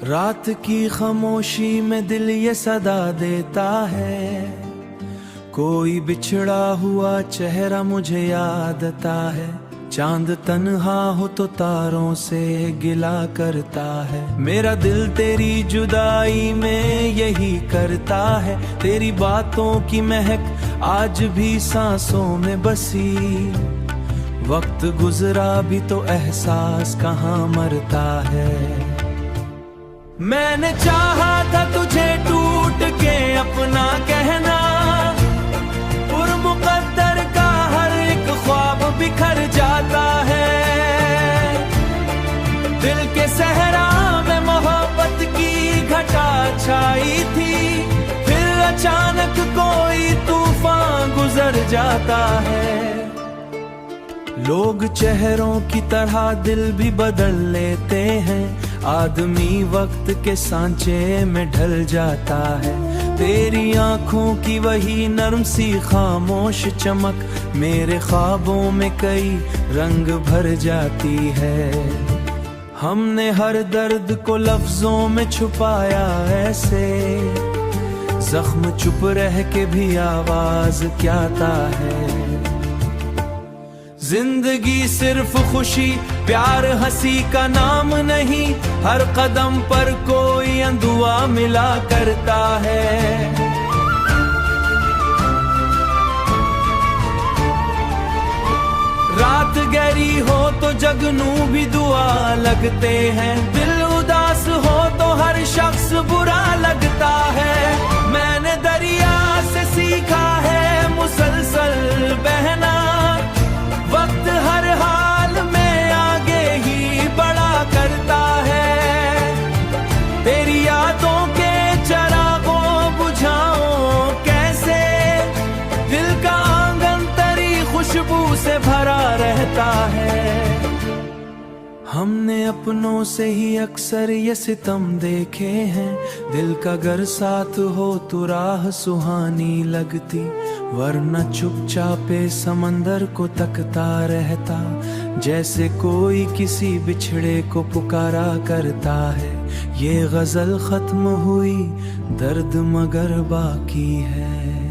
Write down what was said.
रात की खामोशी में दिल ये सदा देता है, कोई बिछड़ा हुआ चेहरा मुझे याद आता है। चांद तन्हा हो तो तारों से गिला करता है, मेरा दिल तेरी जुदाई में यही करता है। तेरी बातों की महक आज भी सांसों में बसी, वक्त गुजरा भी तो एहसास कहाँ मरता है। मैंने चाहा था तुझे टूट के अपना कहना, मुकद्दर का हर एक ख्वाब बिखर जाता है। दिल के सहरा में मोहब्बत की घटा छाई थी, फिर अचानक कोई तूफान गुजर जाता है। लोग चेहरों की तरह दिल भी बदल लेते हैं, आदमी वक्त के सांचे में ढल जाता है। तेरी आंखों की वही नर्म सी खामोश चमक मेरे ख्वाबों में कई रंग भर जाती है। हमने हर दर्द को लफ्जों में छुपाया ऐसे, जख्म चुप रह के भी आवाज क्या आता है। जिंदगी सिर्फ खुशी प्यार हंसी का नाम नहीं, हर कदम पर कोई अंधुआ मिला करता है। रात गहरी हो तो जगनू भी दुआ लगते हैं, दिल उदास हो तो हर शख्स बुरा लगता है। मैंने दरिया से सीखा है मुसलसल बहना, वक्त हर हाल में आगे ही बढ़ा करता है। तेरी यादों के चरागों बुझाओ कैसे, दिल का आंगन तेरी खुशबू से भरा रहता है। हमने अपनों से ही अक्सर ये सितम देखे हैं, दिल का घर साथ हो तो राह सुहानी लगती, वरना चुपचापे समंदर को तकता रहता, जैसे कोई किसी बिछड़े को पुकारा करता है। ये गजल खत्म हुई, दर्द मगर बाकी है।